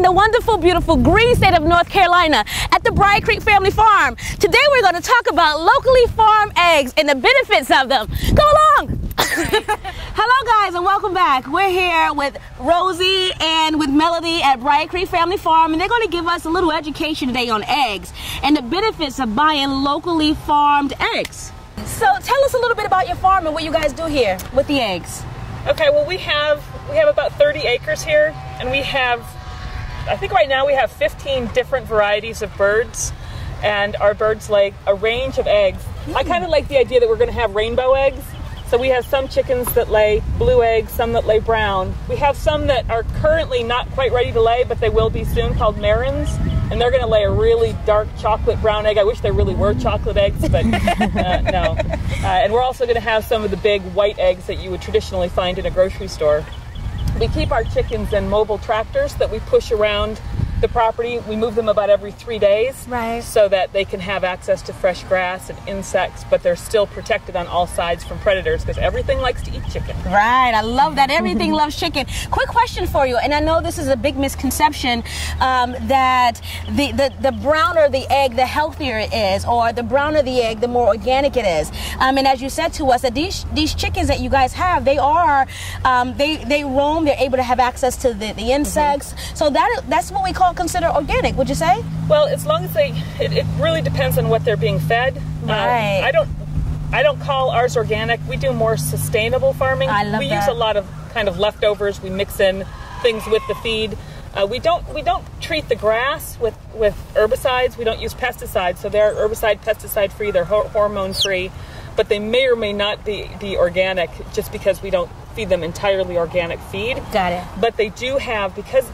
the wonderful, beautiful green state of North Carolina at the Brier Creek Family Farm. Today we're going to talk about locally farmed eggs and the benefits of them. Go along! Hello guys and welcome back. We're here with Rosie and with Melody at Brier Creek Family Farm, and they're going to give us a little education today on eggs and the benefits of buying locally farmed eggs. So tell us a little bit about your farm and what you guys do here with the eggs. Okay, well we have about 30 acres here, and we have, I think right now we have 15 different varieties of birds, and our birds lay a range of eggs. I kind of like the idea that we're going to have rainbow eggs. So we have some chickens that lay blue eggs, some that lay brown. We have some that are currently not quite ready to lay, but they will be soon, called Marins. And they're going to lay a really dark chocolate brown egg. I wish they really were chocolate eggs, but no. And we're also going to have some of the big white eggs that you would traditionally find in a grocery store. We keep our chickens in mobile tractors that we push around the property. We move them about every 3 days, right, so that they can have access to fresh grass and insects, but they're still protected on all sides from predators, because everything likes to eat chicken. Right, I love that. Everything loves chicken. Quick question for you, and I know this is a big misconception, that the browner the egg, the healthier it is, or the browner the egg, the more organic it is. And as you said to us, that these chickens that you guys have, they are, they roam, they're able to have access to the insects. So that's what we consider organic, would you say? Well, as long as it really depends on what they're being fed. Right. I don't call ours organic. We do more sustainable farming. I love we that. use a lot of kind of leftovers. We mix in things with the feed. We don't treat the grass with herbicides. We don't use pesticides, so they're herbicide, pesticide free. They're hormone free, but they may or may not be organic, just because we don't feed them entirely organic feed. Got it. But they do have, because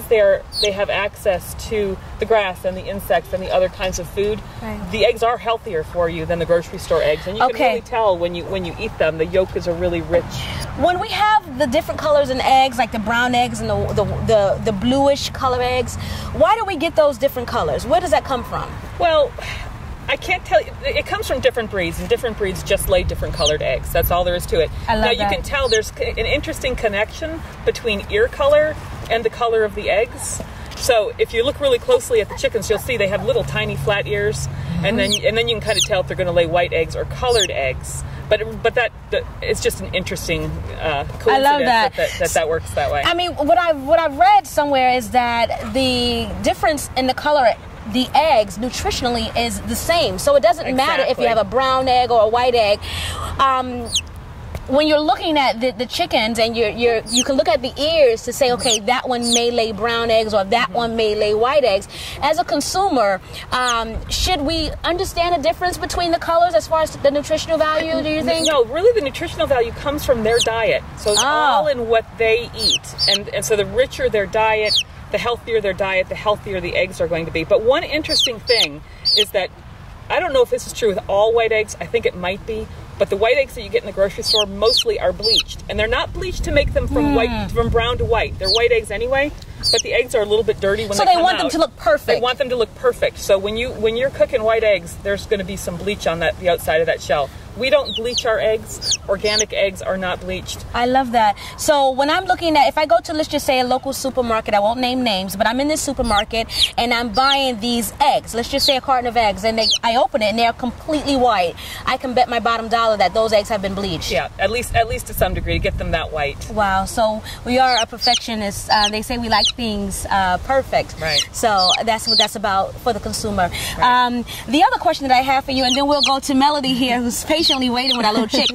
they have access to the grass and the insects and the other kinds of food. Right. The eggs are healthier for you than the grocery store eggs, and you can really tell when you eat them. The yolk is a really rich. When we have the different colors in eggs, like the brown eggs and the bluish color eggs, why do we get those different colors? Where does that come from? Well, I can't tell you. It comes from different breeds, and different breeds just lay different colored eggs. That's all there is to it. I love that. You can tell there's an interesting connection between ear color and the color of the eggs. So if you look really closely at the chickens, you'll see they have little tiny flat ears, and then you can kind of tell if they're going to lay white eggs or colored eggs. But that it's just an interesting coincidence. I love that works that way. I mean, what I've read somewhere is that the difference in the color, the eggs nutritionally is the same, so it doesn't matter if you have a brown egg or a white egg. When you're looking at the chickens, and you can look at the ears to say, okay, that one may lay brown eggs or that one may lay white eggs. As a consumer, should we understand the difference between the colors as far as the nutritional value, do you think? No, really the nutritional value comes from their diet. So it's all in what they eat. And so the richer their diet, the healthier their diet, the healthier the eggs are going to be. But one interesting thing is that, I don't know if this is true with all white eggs, I think it might be, but the white eggs that you get in the grocery store mostly are bleached. And they're not bleached to make them from brown to white. They're white eggs anyway, but the eggs are a little bit dirty when they come out. So they want them to look perfect. They want them to look perfect. So when you're cooking white eggs, there's going to be some bleach on the outside of that shell. We don't bleach our eggs. Organic eggs are not bleached. I love that. So when I'm looking at, if I go to, let's just say, a local supermarket, I won't name names, but I'm in this supermarket and I'm buying these eggs, let's just say a carton of eggs, and I open it and they're completely white, I can bet my bottom dollar that those eggs have been bleached. Yeah, at least to some degree, to get them that white. Wow, so we are a perfectionist. They say we like things perfect. Right. So that's what that's about for the consumer. Right. The other question that I have for you, and then we'll go to Melody here, who's patiently waiting with our little chick,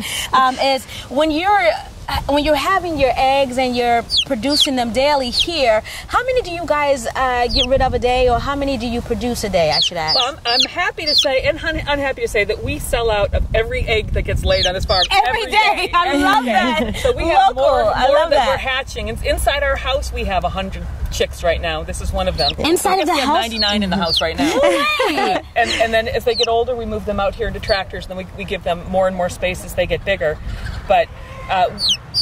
is when you're having your eggs and you're producing them daily here, how many do you guys get rid of a day, or how many do you produce a day, I should ask? Well, I'm happy to say, and unhappy to say, that we sell out of every egg that gets laid on this farm. Every day. I love that. So we have more that we're hatching. And inside our house, we have 100 chicks right now. This is one of them. Inside of the house? We have 99 in the house right now. And then as they get older, we move them out here into tractors, and then we give them more and more space as they get bigger. But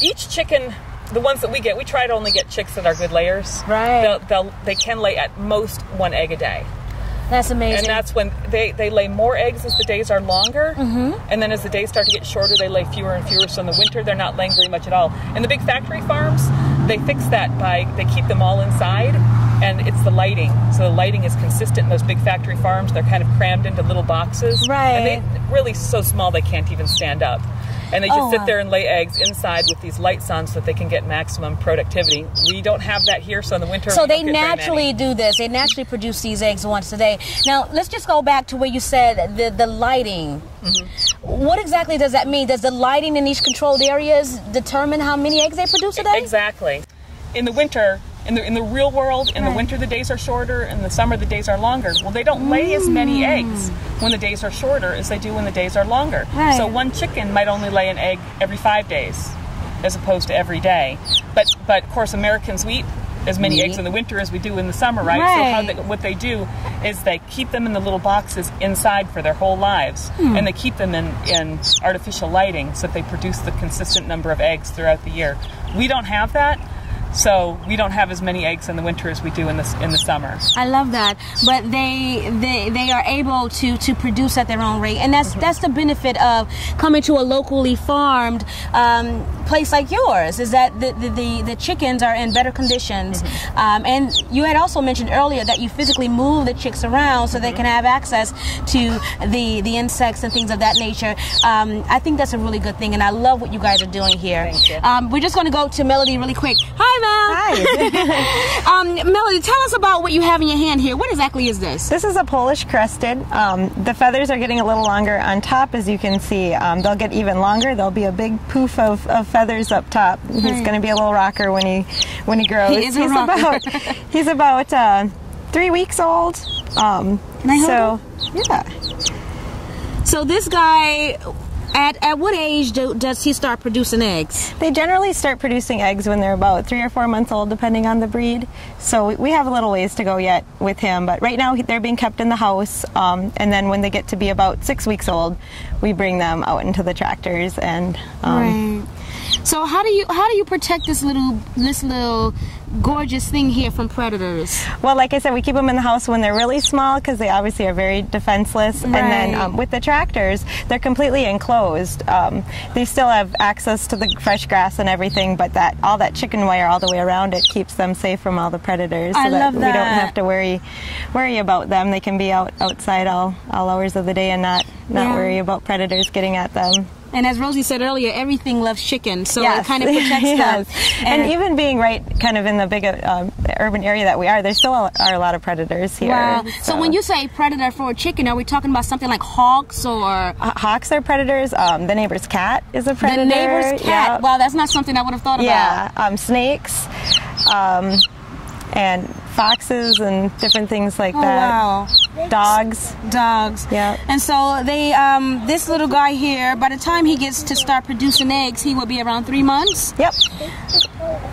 each chicken, the ones that we get, we try to only get chicks that are good layers. Right. They can lay at most 1 egg a day. That's amazing. And that's when they lay more eggs as the days are longer. And then as the days start to get shorter, they lay fewer and fewer. So in the winter, they're not laying very much at all. And the big factory farms, they fix that by, they keep them all inside. and it's the lighting. So the lighting is consistent in those big factory farms. They're kind of crammed into little boxes. Right. And they really so small they can't even stand up. And they just sit there and lay eggs inside with these lights on so that they can get maximum productivity. We don't have that here, so in the winter, so they naturally do this. They naturally produce these eggs once a day. Now, let's just go back to where you said the lighting. What exactly does that mean? Does the lighting in these controlled areas determine how many eggs they produce a day? Exactly. In the winter, in the real world, in the winter the days are shorter, in the summer the days are longer. Well, they don't lay as many eggs when the days are shorter as they do when the days are longer. Right. So one chicken might only lay an egg every 5 days as opposed to every day. But of course Americans eat as many eggs in the winter as we do in the summer, right? So what they do is they keep them in the little boxes inside for their whole lives, and they keep them in artificial lighting so that they produce the consistent number of eggs throughout the year. We don't have that. So we don't have as many eggs in the winter as we do in the summer. I love that, but they are able to produce at their own rate, and that's the benefit of coming to a locally farmed place like yours. Is that the chickens are in better conditions, and you had also mentioned earlier that you physically move the chicks around so they can have access to the insects and things of that nature. I think that's a really good thing, and I love what you guys are doing here. Thank you. We're just going to go to Melody really quick. Hi, Mel. Hi. Melody, tell us about what you have in your hand here. What exactly is this? This is a Polish crested. The feathers are getting a little longer on top, as you can see. They'll get even longer. There'll be a big poof of feathers up top. He's going to be a little rocker when he grows. He is a rocker. He's about 3 weeks old. Can I hold him? Yeah. So this guy, at what age does he start producing eggs? They generally start producing eggs when they're about 3 or 4 months old, depending on the breed. So we have a little ways to go yet with him, but right now they're being kept in the house, and then when they get to be about 6 weeks old, we bring them out into the tractors and. Right. So how do you protect this little gorgeous thing here from predators? Well, like I said, we keep them in the house when they're really small because they obviously are very defenseless. Right. And then with the tractors, they're completely enclosed. They still have access to the fresh grass and everything, but all that chicken wire all the way around it keeps them safe from all the predators. So I love that. We don't have to worry about them. They can be outside all hours of the day and not worry about predators getting at them. And as Rosie said earlier, everything loves chicken, so it kind of protects them. And even being right kind of in the big urban area that we are, there still are a lot of predators here. Wow. So when you say predator for a chicken, are we talking about something like hawks or? Hawks are predators. The neighbor's cat is a predator. The neighbor's cat? Yep. Wow, that's not something I would have thought about. Yeah, snakes. And foxes and different things like that. Wow. Dogs. Yeah. And so they, this little guy here, by the time he gets to start producing eggs, he will be around 3 months? Yep.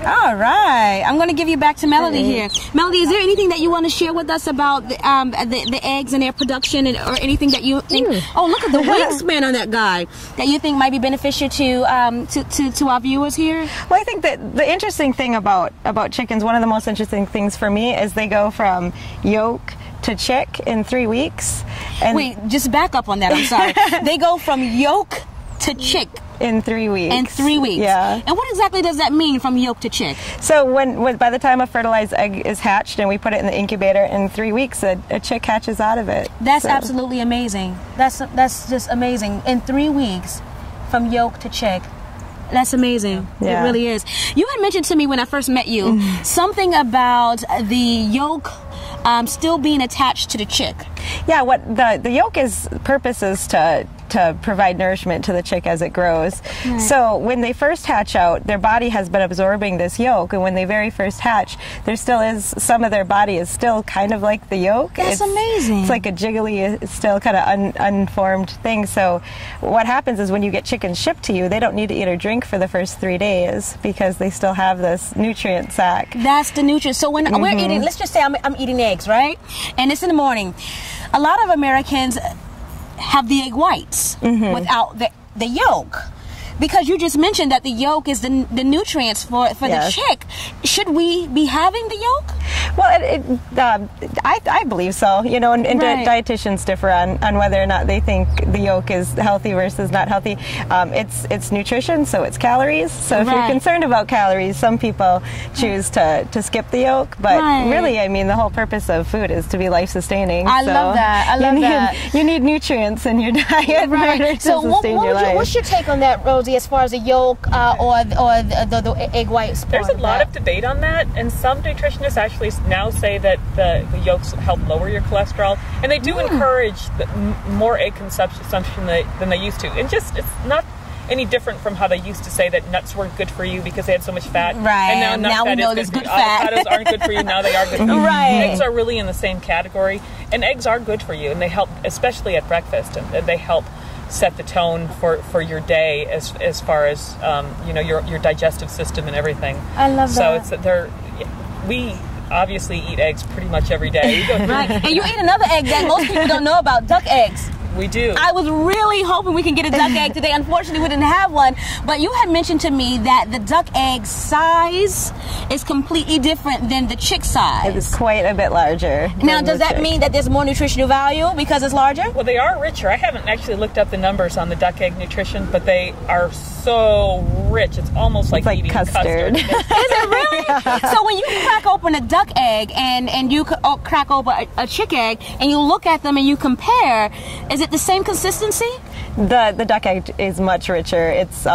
All right. I'm going to give you back to Melody here. Melody, is there anything that you want to share with us about the eggs and their production, or anything that you think? Oh, look at the wingspan on that guy that you think might be beneficial to our viewers here. Well, I think that the interesting thing about chickens, one of the most interesting things for me, is they go from yolk to chick in 3 weeks. And wait, just back up on that. I'm sorry. They go from yolk to chick in 3 weeks. In 3 weeks. Yeah. And what exactly does that mean, from yolk to chick? So when by the time a fertilized egg is hatched and we put it in the incubator, in 3 weeks a chick hatches out of it. That's absolutely amazing. That's just amazing. In 3 weeks, from yolk to chick. That's amazing. Yeah. It really is. You had mentioned to me when I first met you something about the yolk still being attached to the chick. Yeah, what the yolk purpose is to provide nourishment to the chick as it grows. Right. So when they first hatch out, their body has been absorbing this yolk, and when they very first hatch, there still is some of their body is still kind of like the yolk. That's amazing. It's like a jiggly, still kind of unformed thing. So what happens is when you get chickens shipped to you, they don't need to eat or drink for the first 3 days because they still have this nutrient sac. That's the nutrient. So when we're eating, let's just say I'm eating eggs, right? And it's in the morning. A lot of Americans have the egg whites without the yolk. because you just mentioned that the yolk is the nutrients for the chick. Should we be having the yolk? Well, I believe so. You know, and dietitians differ on whether or not they think the yolk is healthy versus not healthy. It's nutrition, so it's calories. So if you're concerned about calories, some people choose to skip the yolk. But really, I mean, the whole purpose of food is to be life-sustaining. I love that. I love that. You need nutrients in your diet in order to sustain your life. What's your take on that, Rosie, as far as the yolk or the egg whites? There's a lot of debate on that, and some nutritionists actually now say that the yolks help lower your cholesterol, and they do encourage more egg consumption than they used to. And just, it's not any different from how they used to say that nuts weren't good for you because they had so much fat. Right. And now we know there's good fat. Avocados aren't good for you. Now they are good for you. Right. Eggs are really in the same category, and eggs are good for you, and they help, especially at breakfast, and they help set the tone for your day as far as your digestive system and everything. I love that. So we obviously eat eggs pretty much every day. Right. And you eat another egg that most people don't know about, duck eggs. We do. I was really hoping we can get a duck egg today. Unfortunately, we didn't have one. But you had mentioned to me that the duck egg size is completely different than the chick size. It's quite a bit larger. Now, does that mean that there's more nutritional value because it's larger? Well, they are richer. I haven't actually looked up the numbers on the duck egg nutrition, but they are so rich. It's almost like eating custard. Is it really? Yeah. So when you crack open a duck egg and you crack open a chick egg and you look at them and you compare, is it the same consistency? The duck egg is much richer. It's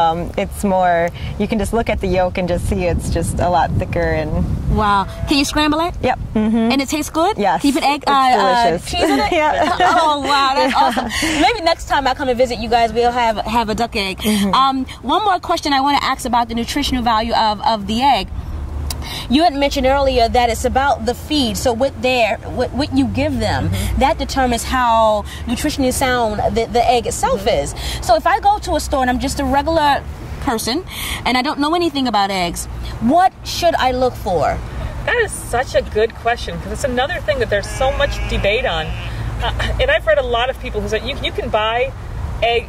more, you can just look at the yolk and just see it's just a lot thicker. And wow. Can you scramble it? Yep. And it tastes good? Yes. Keep it egg delicious. cheese in it? Yeah. Oh wow, that's awesome. Maybe next time I come and visit you guys, we'll have a duck egg. One more question I want to ask about the nutritional value of the egg. You had mentioned earlier that it's about the feed. So what you give them, that determines how nutritionally sound the egg itself is. So if I go to a store and I'm just a regular person and I don't know anything about eggs, what should I look for? That is such a good question, because it's another thing that there's so much debate on. And I've read a lot of people who say you can buy eggs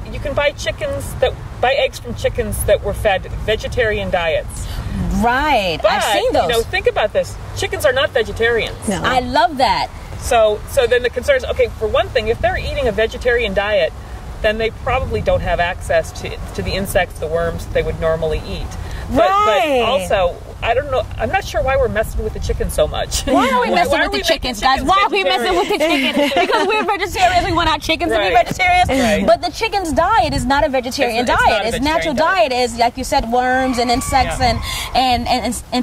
from chickens that were fed vegetarian diets. Right. But, I've seen those. Think about this. Chickens are not vegetarians. No. I love that. So then the concern is, okay, for one thing, if they're eating a vegetarian diet, then they probably don't have access to the insects, the worms that they would normally eat. But also, I don't know, I'm not sure why we're messing with the chickens so much. Why are we messing with the chickens, guys? Why are we messing with the chickens? Because we're vegetarians, we want our chickens to be vegetarians. Right. But the chicken's diet is not a vegetarian diet. Its natural diet is, like you said, worms and insects and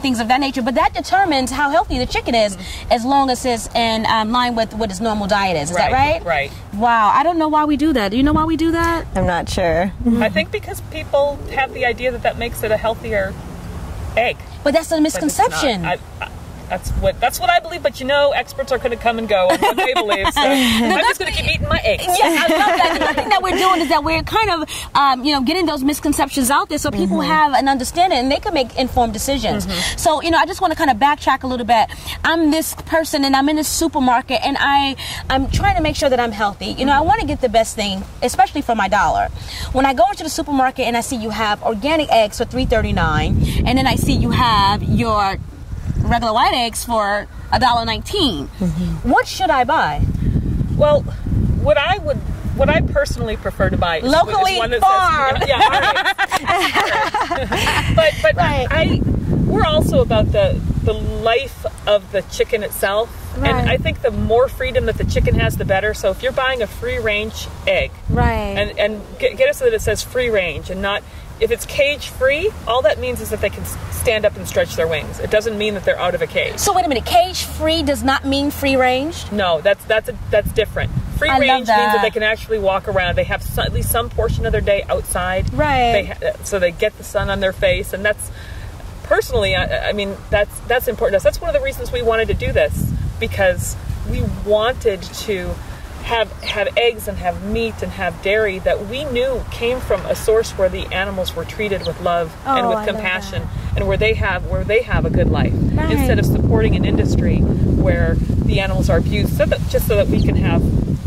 things of that nature. But that determines how healthy the chicken is, as long as it's in line with what its normal diet is. Is that right? Right. Wow, I don't know why we do that. Do you know why we do that? I'm not sure. I think because people have the idea that makes it a healthier egg. But that's a misconception. That's what I believe, but experts are going to come and go on what they believe, so I'm just going to keep eating my eggs. Yes, I love that. The other thing that we're doing is that we're kind of, getting those misconceptions out there so people have an understanding and they can make informed decisions. So, I just want to kind of backtrack a little bit. I'm this person and I'm in a supermarket and I'm trying to make sure that I'm healthy. I want to get the best thing, especially for my dollar. When I go into the supermarket and I see you have organic eggs for $3.39, and then I see you have your regular white eggs for $1.19. What should I buy? Well, what I personally prefer to buy is locally one that farmed. Says, but we're also about the life of the chicken itself. Right. And I think the more freedom that the chicken has, the better. So if you're buying a free range egg, and get it so that it says free range and not, if it's cage free, all that means is that they can stand up and stretch their wings. It doesn't mean that they're out of a cage. So wait a minute, cage free does not mean free range? No, that's different. Free range means that they can actually walk around. They have at least some portion of their day outside. Right. So they get the sun on their face, and that's personally, I mean, that's important to us. That's one of the reasons we wanted to do this, because we wanted to have eggs and have meat and have dairy that we knew came from a source where the animals were treated with love and with compassion, and where they have a good life, instead of supporting an industry where the animals are abused, just so that we can have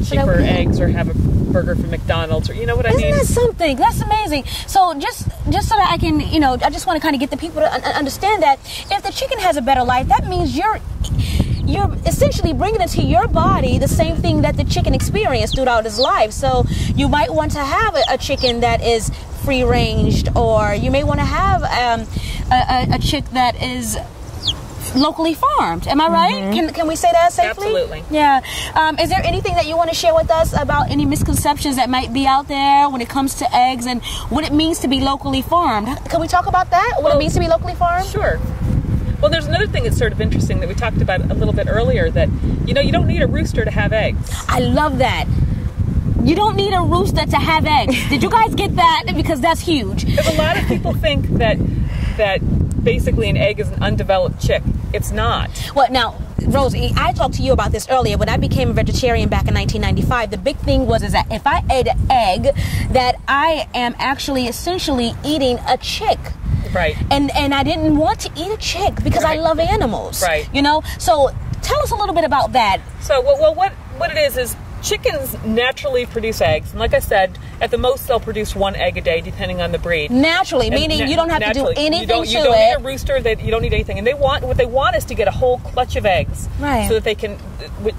cheaper eggs or have burger from McDonald's, or you know what I mean? Isn't that something? That's amazing. So just so that I can, I just want to kind of get the people to understand that if the chicken has a better life, that means you're essentially bringing into your body the same thing that the chicken experienced throughout its life. So you might want to have a chicken that is free ranged, or you may want to have a chick that is locally farmed. Am I right? Can we say that safely? Absolutely. Yeah. Is there anything that you want to share with us about any misconceptions that might be out there when it comes to eggs and what it means to be locally farmed? Can we talk about that? What it means to be locally farmed? Sure. Well, there's another thing that's sort of interesting that we talked about a little bit earlier, that, you don't need a rooster to have eggs. I love that. You don't need a rooster to have eggs. Did you guys get that? Because that's huge. Because a lot of people think that basically an egg is an undeveloped chick. It's not. Well, now, Rosie, I talked to you about this earlier. When I became a vegetarian back in 1995, the big thing was that if I ate an egg, that I am actually essentially eating a chick. Right. And I didn't want to eat a chick because I love animals. Right. So tell us a little bit about that. So, well, what it is chickens naturally produce eggs. And like I said, at the most they'll produce 1 egg a day, depending on the breed. Naturally, meaning you don't have to do anything to it. You don't need a rooster. You don't need anything. And what they want is to get a whole clutch of eggs. Right. So that they can,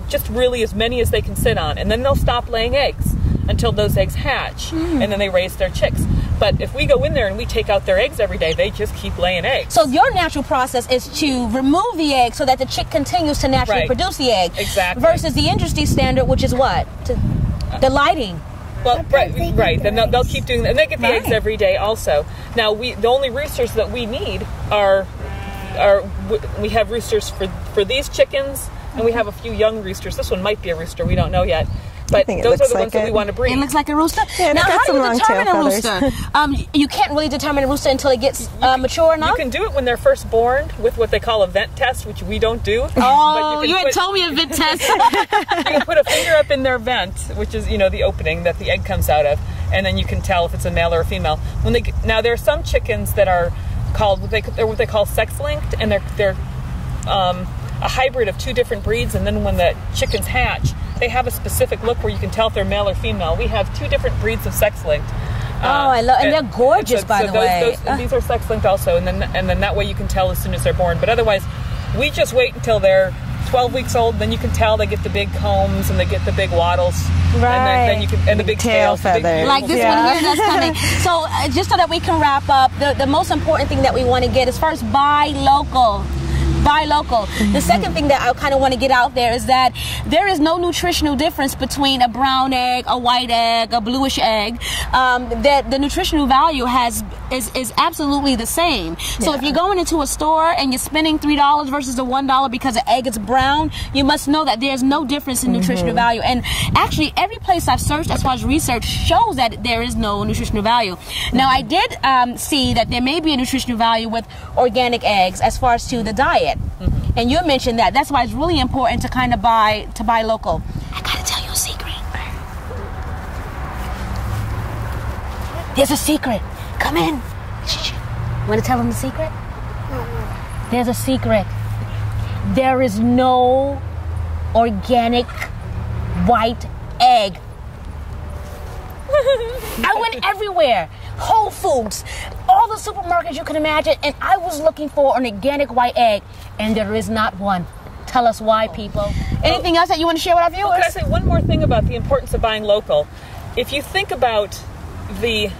just really as many as they can sit on. And then they'll stop laying eggs until those eggs hatch. And then they raise their chicks. But if we go in there and we take out their eggs every day, they just keep laying eggs. So your natural process is to remove the egg so that the chick continues to naturally produce the egg. Exactly. Versus the industry standard, which is what? The lighting. Well, right. Then they'll keep doing that. And they get the eggs every day also. Now, the only roosters that we need we have roosters for these chickens, and we have a few young roosters. This one might be a rooster. We don't know yet. But those are the ones that we want to breed. It looks like a rooster? Yeah, now, how do you determine a rooster? You can't really determine a rooster until it gets mature enough? You can do it when they're first born with what they call a vent test, which we don't do. Oh, you had told me a vent test. You can put a finger up in their vent, which is, the opening that the egg comes out of, and then you can tell if it's a male or a female. Now, there are some chickens that are called what they call sex-linked, and they're a hybrid of 2 different breeds, and then when the chickens hatch, they have a specific look where you can tell if they're male or female. We have 2 different breeds of sex-linked. I love, and they're gorgeous, by the way. These are sex-linked also, and then that way you can tell as soon as they're born. But otherwise, we just wait until they're 12 weeks old. Then you can tell they get the big combs and they get the big wattles, right? And then you can and the big tail feathers, like this one here that's coming. So just so that we can wrap up, the most important thing that we want to get is first buy local. Buy local. The second thing that I kind of want to get out there is that there is no nutritional difference between a brown egg, a white egg, a bluish egg. That the nutritional value is absolutely the same. So if you're going into a store and you're spending $3 versus the $1 because the egg is brown, you must know that there's no difference in nutritional value. And actually, every place I've searched as far as research shows that there is no nutritional value. Now, I did see that there may be a nutritional value with organic eggs as far as to the diet. And you mentioned that. That's why it's really important to kind of buy local. I gotta tell you a secret. There's a secret. Come in. Shh. Want to tell them the secret? There's a secret. There is no organic white egg. I went everywhere. Whole Foods, all the supermarkets you can imagine, and I was looking for an organic white egg, and there is not one. Tell us why, people. Anything else that you want to share with our viewers? Can I say one more thing about the importance of buying local? If you think about the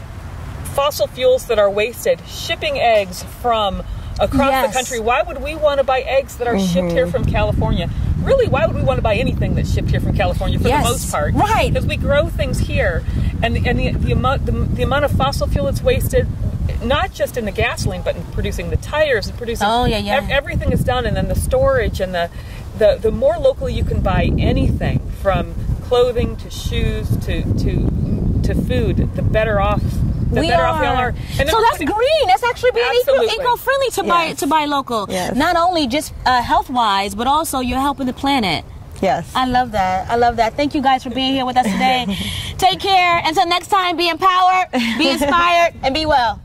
fossil fuels that are wasted, shipping eggs from across the country, why would we want to buy eggs that are shipped here from California? Really, why would we want to buy anything that's shipped here from California for the most part? Right. Because we grow things here, and the amount of fossil fuel that's wasted, not just in the gasoline, but in producing the tires and producing everything is done, and then the storage and the more locally you can buy anything, from clothing to shoes to food, the better off. We are. And so that's green. That's actually being eco-friendly to buy local. Yes. Not only just health-wise, but also you're helping the planet. Yes. I love that. I love that. Thank you guys for being here with us today. Take care. Until next time, be empowered, be inspired, and be well.